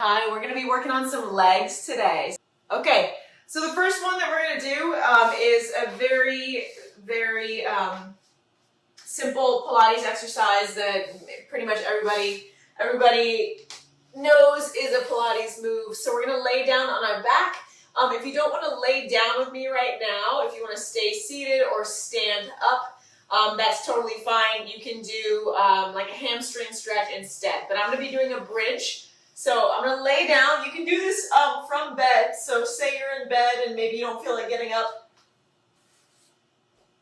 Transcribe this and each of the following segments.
Hi, we're going to be working on some legs today. Okay, so the first one that we're going to do is a very simple Pilates exercise that pretty much everybody knows is a Pilates move. So we're going to lay down on our back. If you don't want to lay down with me right now, if you want to stay seated or stand up, that's totally fine. You can do like a hamstring stretch instead. But I'm going to be doing a bridge. So I'm going to lay down. You can do this from bed. So say you're in bed and maybe you don't feel like getting up.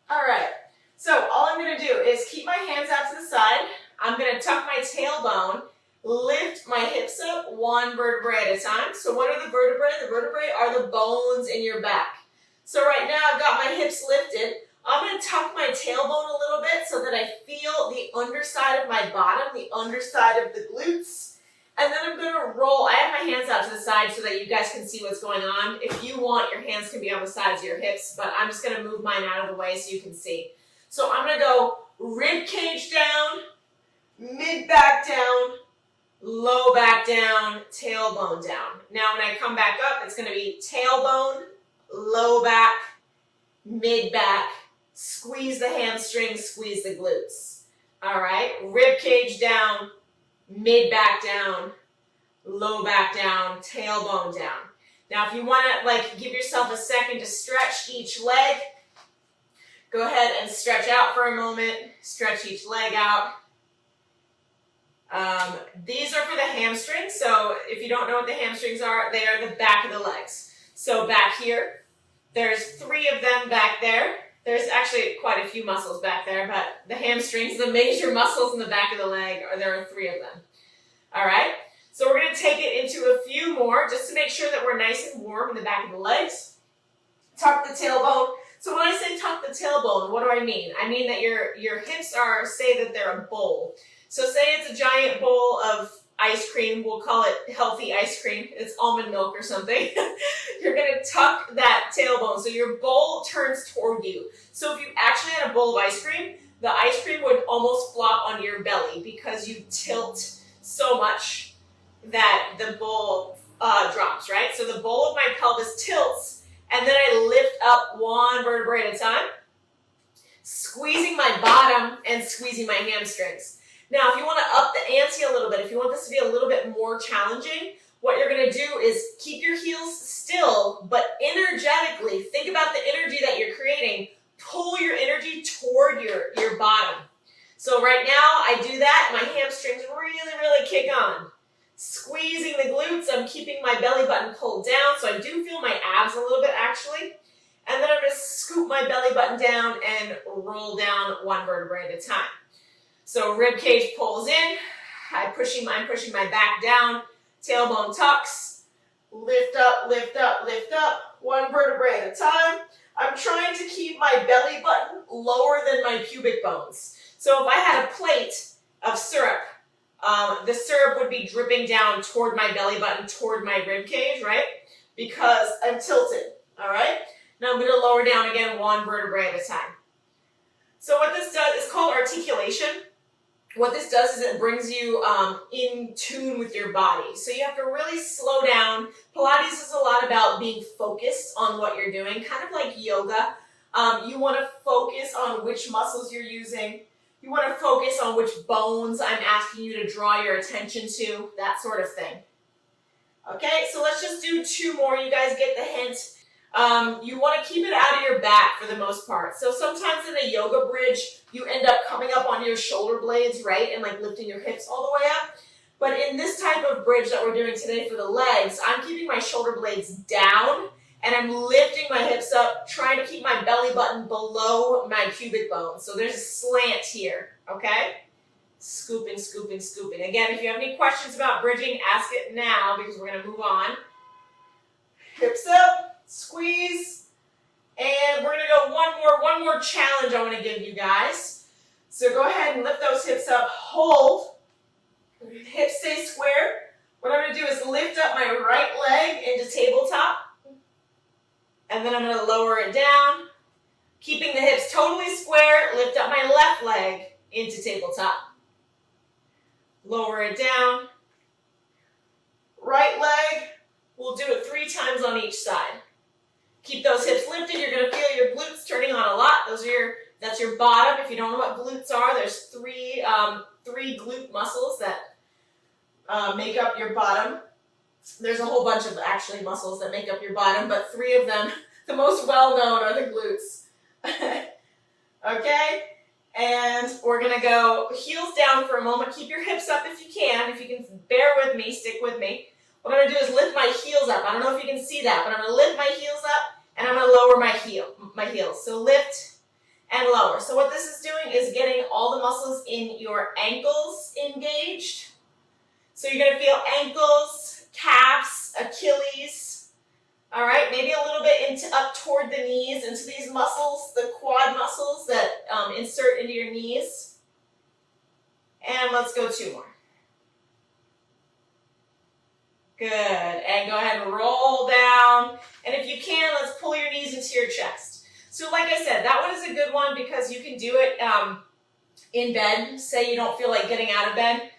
All right. So all I'm going to do is keep my hands out to the side. I'm going to tuck my tailbone, lift my hips up one vertebrae at a time. So what are the vertebrae? The vertebrae are the bones in your back. So right now I've got my hips lifted. I'm going to tuck my tailbone a little bit so that I feel the underside of my bottom, the underside of the glutes. And then I'm going to roll. I have my hands out to the side so that you guys can see what's going on. If you want, your hands can be on the sides of your hips, but I'm just going to move mine out of the way so you can see. So I'm going to go rib cage down, mid back down, low back down, tailbone down. Now when I come back up, it's going to be tailbone, low back, mid back, squeeze the hamstrings, squeeze the glutes. All right, rib cage down, mid back down, low back down, tailbone down. Now if you want to give yourself a second to stretch each leg, go ahead and stretch out for a moment, stretch each leg out. These are for the hamstrings, so if you don't know what the hamstrings are, they are the back of the legs. So back here, there's 3 of them back there. There's actually quite a few muscles back there, but the hamstrings, the major muscles in the back of the leg, there are 3 of them. All right, so we're going to take it into a few more just to make sure that we're nice and warm in the back of the legs. Tuck the tailbone. So when I say tuck the tailbone, what do I mean? I mean that your hips are, say that they're a bowl. So say it's a giant bowl of ice cream. We'll call it healthy ice cream. It's almond milk or something. You're going to tuck that tailbone so your bowl turns toward you. So if you actually had a bowl of ice cream, the ice cream would almost flop onto your belly because you tilt so much that the bowl drops, right? So the bowl of my pelvis tilts, and then I lift up one vertebrae at a time, squeezing my bottom and squeezing my hamstrings. Now, if you want to up the ante a little bit, if you want this to be a little bit more challenging, what you're going to do is keep your heels still, but energetically, think about the energy that you're creating. Pull your energy toward your bottom. So right now, I do that. My hamstrings really kick on. Squeezing the glutes. I'm keeping my belly button pulled down, so I do feel my abs a little bit, actually. And then I'm going to scoop my belly button down and roll down one vertebrae at a time. So rib cage pulls in, I'm pushing my back down, tailbone tucks, lift up, lift up, lift up, one vertebrae at a time. I'm trying to keep my belly button lower than my pubic bones. So if I had a plate of syrup, the syrup would be dripping down toward my belly button, toward my rib cage, right? Because I'm tilted, all right? Now I'm going to lower down again one vertebrae at a time. So what this does is called articulation. What this does is it brings you in tune with your body. So you have to really slow down. Pilates is a lot about being focused on what you're doing, kind of like yoga. You want to focus on which muscles you're using. You want to focus on which bones I'm asking you to draw your attention to, that sort of thing. Okay, so let's just do 2 more. You guys get the hint. You want to keep it out of your back for the most part. So sometimes in a yoga bridge, you end up coming up onto your shoulder blades, right? And lifting your hips all the way up. But in this type of bridge that we're doing today for the legs, I'm keeping my shoulder blades down and I'm lifting my hips up, trying to keep my belly button below my pubic bone. So there's a slant here, okay? Scooping, scooping, scooping. Again, if you have any questions about bridging, ask it now because we're going to move on. Hips up. Squeeze, and we're going to go one more challenge I want to give you guys. So go ahead and lift those hips up, hold, hips stay square. What I'm going to do is lift up my right leg into tabletop, and then I'm going to lower it down, keeping the hips totally square, lift up my left leg into tabletop. Lower it down, right leg, we'll do it 3 times on each side. Keep those hips lifted. You're going to feel your glutes turning on a lot. That's your bottom. If you don't know what glutes are, there's three glute muscles that make up your bottom. There's a whole bunch of actually muscles that make up your bottom, but 3 of them, the most well-known, are the glutes. Okay? And we're going to go heels down for a moment. Keep your hips up if you can. If you can bear with me, stick with me. What I'm going to do is lift my heels up. I don't know if you can see that, but I'm going to lift my heels up and I'm going to lower my heels. So lift and lower. So what this is doing is getting all the muscles in your ankles engaged. So you're going to feel ankles, calves, Achilles. All right, maybe a little bit up toward the knees, into these muscles, the quad muscles that insert into your knees. And let's go 2 more. Good, and go ahead and roll down. And if you can, let's pull your knees into your chest. So like I said, that one is a good one because you can do it in bed. Say you don't feel like getting out of bed.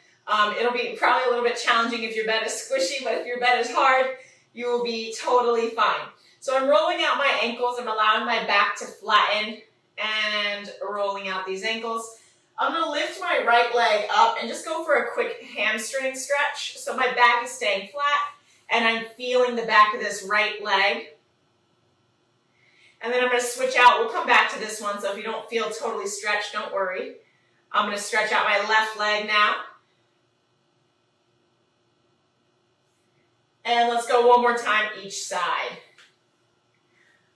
It'll be probably a little bit challenging if your bed is squishy, but if your bed is hard, you will be totally fine. So I'm rolling out my ankles. I'm allowing my back to flatten and rolling out these ankles. I'm going to lift my right leg up and just go for a quick hamstring stretch. So my back is staying flat and I'm feeling the back of this right leg. And then I'm going to switch out. We'll come back to this one, so if you don't feel totally stretched, don't worry. I'm going to stretch out my left leg now. And let's go one more time each side.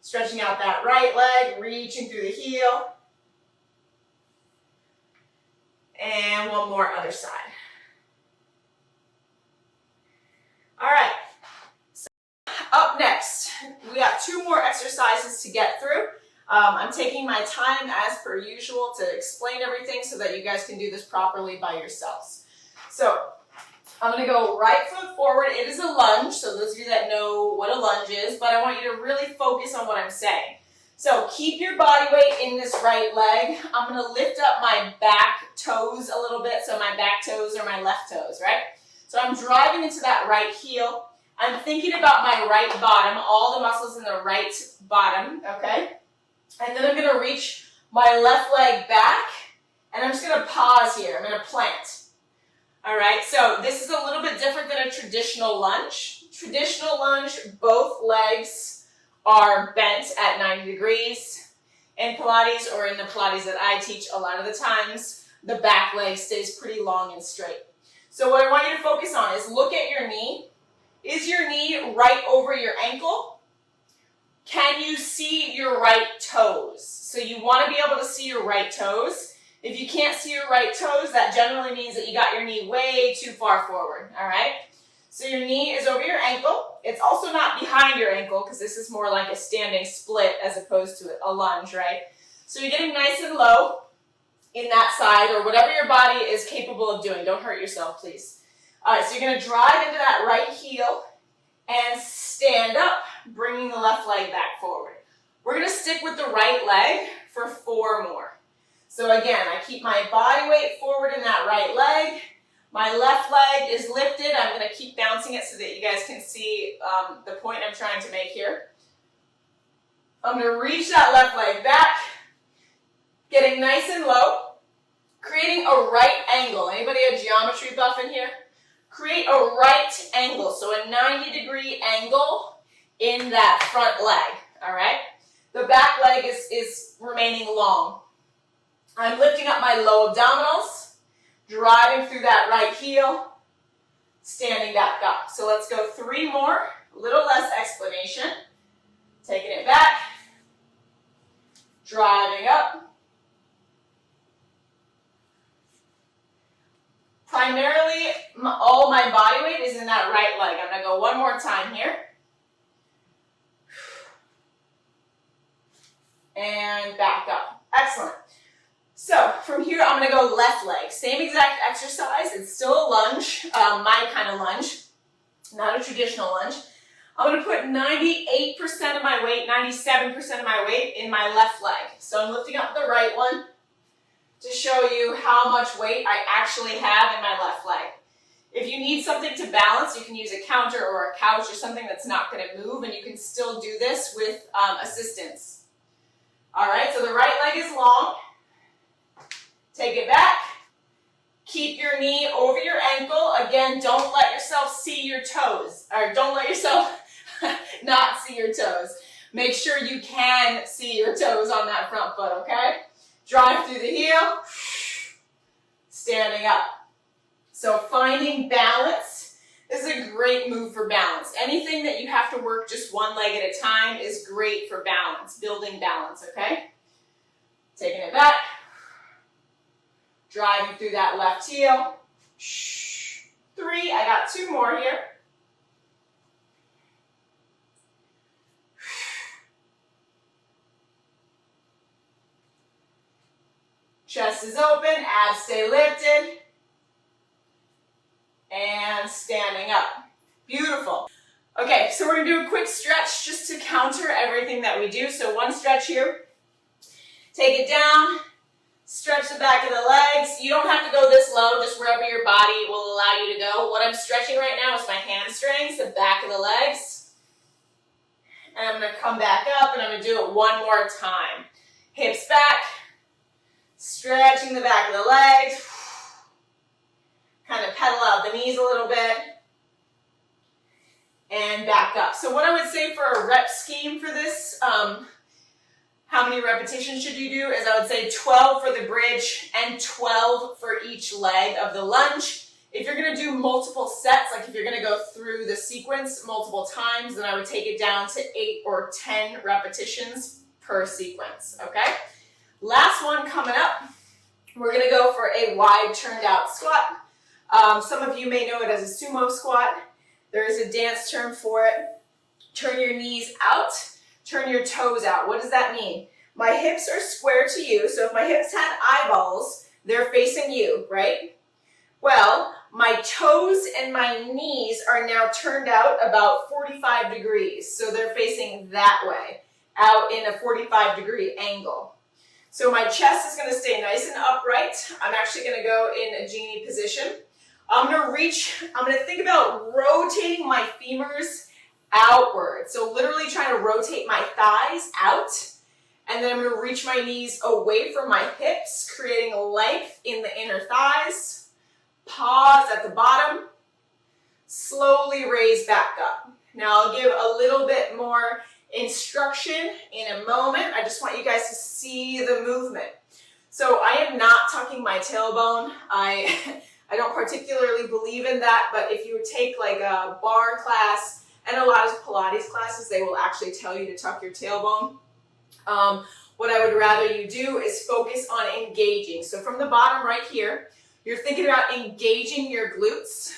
Stretching out that right leg, reaching through the heel. And one more other side. All right. So up next, we got 2 more exercises to get through. I'm taking my time as per usual to explain everything so that you guys can do this properly by yourselves. So I'm going to go right foot forward. It is a lunge, so those of you that know what a lunge is, but I want you to really focus on what I'm saying. So keep your body weight in this right leg. I'm going to lift up my back toes a little bit, so my back toes are my left toes, right? So I'm driving into that right heel. I'm thinking about my right bottom, all the muscles in the right bottom, okay? And then I'm going to reach my left leg back, and I'm just going to pause here. I'm going to plant. All right, so this is a little bit different than a traditional lunge. Traditional lunge, both legs are bent at 90 degrees. In Pilates, or in the Pilates that I teach, a lot of the times, the back leg stays pretty long and straight. So what I want you to focus on is look at your knee. Is your knee right over your ankle? Can you see your right toes? So you want to be able to see your right toes. If you can't see your right toes, that generally means that you got your knee way too far forward, all right? So your knee is over your ankle. It's also not behind your ankle because this is more like a standing split as opposed to a lunge, right? So you're getting nice and low in that side or whatever your body is capable of doing. Don't hurt yourself, please. All right, so you're going to drive into that right heel and stand up, bringing the left leg back forward. We're going to stick with the right leg for 4 more. So again, I keep my body weight forward in that right leg. My left leg is lifted. I'm going to keep bouncing it so that you guys can see the point I'm trying to make here. I'm going to reach that left leg back, getting nice and low, creating a right angle. Anybody a geometry buff in here? Create a right angle, so a 90-degree angle in that front leg, all right? The back leg is remaining long. I'm lifting up my low abdominals, driving through that right heel, standing back up. So let's go 3 more, a little less explanation. Taking it back, driving up. Primarily, all my body weight is in that right leg. I'm going to go 1 more time here. And back up. Excellent. So from here, I'm going to go left leg. Same exact exercise. It's still a lunge, my kind of lunge, not a traditional lunge. I'm going to put 98% of my weight, 97% of my weight in my left leg. So I'm lifting up the right one to show you how much weight I actually have in my left leg. If you need something to balance, you can use a counter or a couch or something that's not going to move, and you can still do this with assistance. All right, so the right leg is long. Take it back. Keep your knee over your ankle. Again, don't let yourself see your toes, or don't let yourself not see your toes. Make sure you can see your toes on that front foot, okay? Drive through the heel, standing up. So finding balance is a great move for balance. Anything that you have to work just one leg at a time is great for balance, building balance, okay? Taking it back, driving through that left heel. 3, I got 2 more here. Chest is open, abs stay lifted. And standing up. Beautiful. Okay, so we're going to do a quick stretch just to counter everything that we do. So one stretch here. Take it down. Stretch the back of the legs. You don't have to go this low, just wherever your body will allow you to go. What I'm stretching right now is my hamstrings, the back of the legs. And I'm going to come back up and I'm going to do it one more time. Hips back. Stretching the back of the legs. Kind of pedal out the knees a little bit. And back up. So what I would say for a rep scheme for this, how many repetitions should you do, is I would say 12 for the bridge and 12 for each leg of the lunge. If you're going to do multiple sets, like if you're going to go through the sequence multiple times, then I would take it down to 8 or 10 repetitions per sequence, okay? Last one coming up, we're going to go for a wide turned out squat. Some of you may know it as a sumo squat. There is a dance term for it. Turn your knees out, turn your toes out. What does that mean? My hips are square to you, so if my hips had eyeballs, they're facing you, right? Well, my toes and my knees are now turned out about 45 degrees, so they're facing that way, out in a 45-degree angle. So my chest is going to stay nice and upright. I'm actually going to go in a genie position. I'm going to think about rotating my femurs outward. So literally trying to rotate my thighs out. And then I'm going to reach my knees away from my hips, creating length in the inner thighs. Pause at the bottom. Slowly raise back up. Now I'll give a little bit more instruction in a moment. I just want you guys to see the movement. So I am not tucking my tailbone. I don't particularly believe in that, but if you take like a bar class and a lot of Pilates classes, they will actually tell you to tuck your tailbone. What I would rather you do is focus on engaging. So from the bottom right here, you're thinking about engaging your glutes,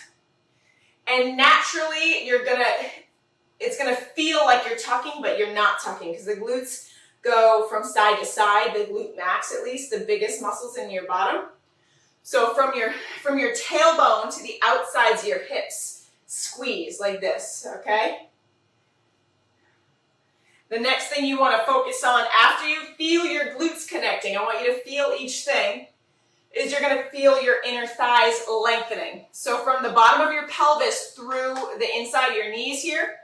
and naturally it's gonna feel like you're tucking, but you're not tucking, because the glutes go from side to side, the glute max at least, the biggest muscles in your bottom. So from your tailbone to the outsides of your hips, squeeze like this, okay? The next thing you want to focus on after you feel your glutes connecting, I want you to feel each thing, is you're going to feel your inner thighs lengthening. So from the bottom of your pelvis through the inside of your knees here,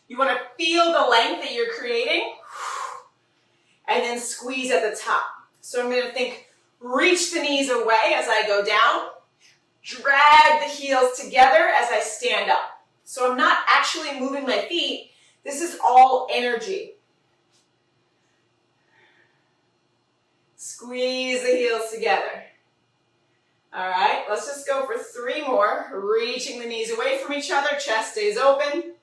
you want to feel the length that you're creating, and then squeeze at the top. So I'm going to think, reach the knees away as I go down, drag the heels together as I stand up. So I'm not actually moving my feet. This is all energy. Squeeze the heels together. All right, let's just go for 3 more. Reaching the knees away from each other, chest stays open.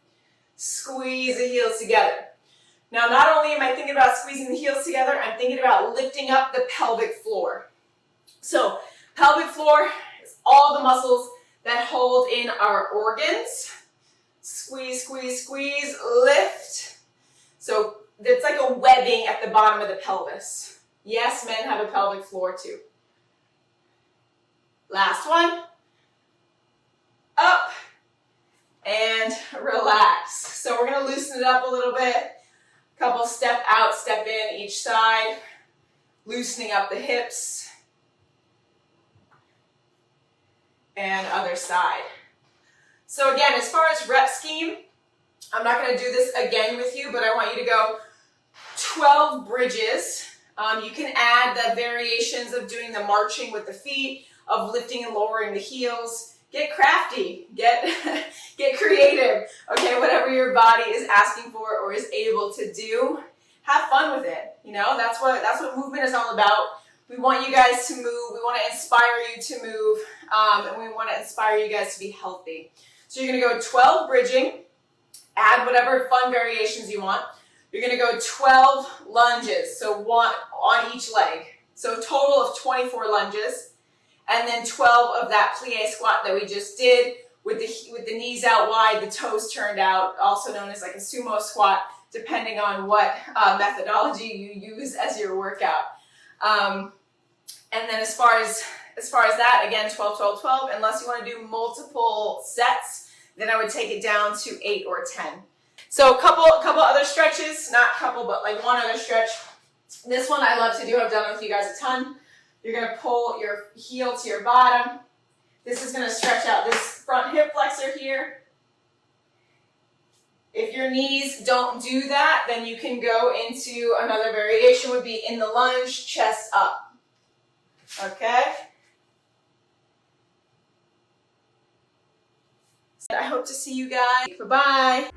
Squeeze the heels together. Now, not only am I thinking about squeezing the heels together, I'm thinking about lifting up the pelvic floor. So, pelvic floor is all the muscles that hold in our organs. Squeeze, squeeze, squeeze, lift. So, it's like a webbing at the bottom of the pelvis. Yes, men have a pelvic floor too. Last one. Up and relax. So we're going to loosen it up a little bit. Couple step out, step in each side. Loosening up the hips. And other side. So again, as far as rep scheme, I'm not going to do this again with you, but I want you to go 12 bridges. You can add the variations of doing the marching with the feet, of lifting and lowering the heels. Get crafty, get creative, okay, whatever your body is asking for or is able to do, have fun with it. You know, that's what movement is all about. We want you guys to move, we want to inspire you to move, and we want to inspire you guys to be healthy. So you're going to go 12 bridging, add whatever fun variations you want. You're going to go 12 lunges, so one on each leg. So a total of 24 lunges. And then 12 of that plie squat that we just did with the knees out wide, the toes turned out, also known as like a sumo squat, depending on what methodology you use as your workout. And then as far as that, again, 12, 12, 12. Unless you want to do multiple sets, then I would take it down to 8 or 10. So a couple other stretches, not couple, but like one other stretch. This one I love to do. I've done it with you guys a ton. You're going to pull your heel to your bottom. This is going to stretch out this front hip flexor here. If your knees don't do that, then you can go into another variation, would be in the lunge, chest up. Okay? I hope to see you guys. Bye-bye.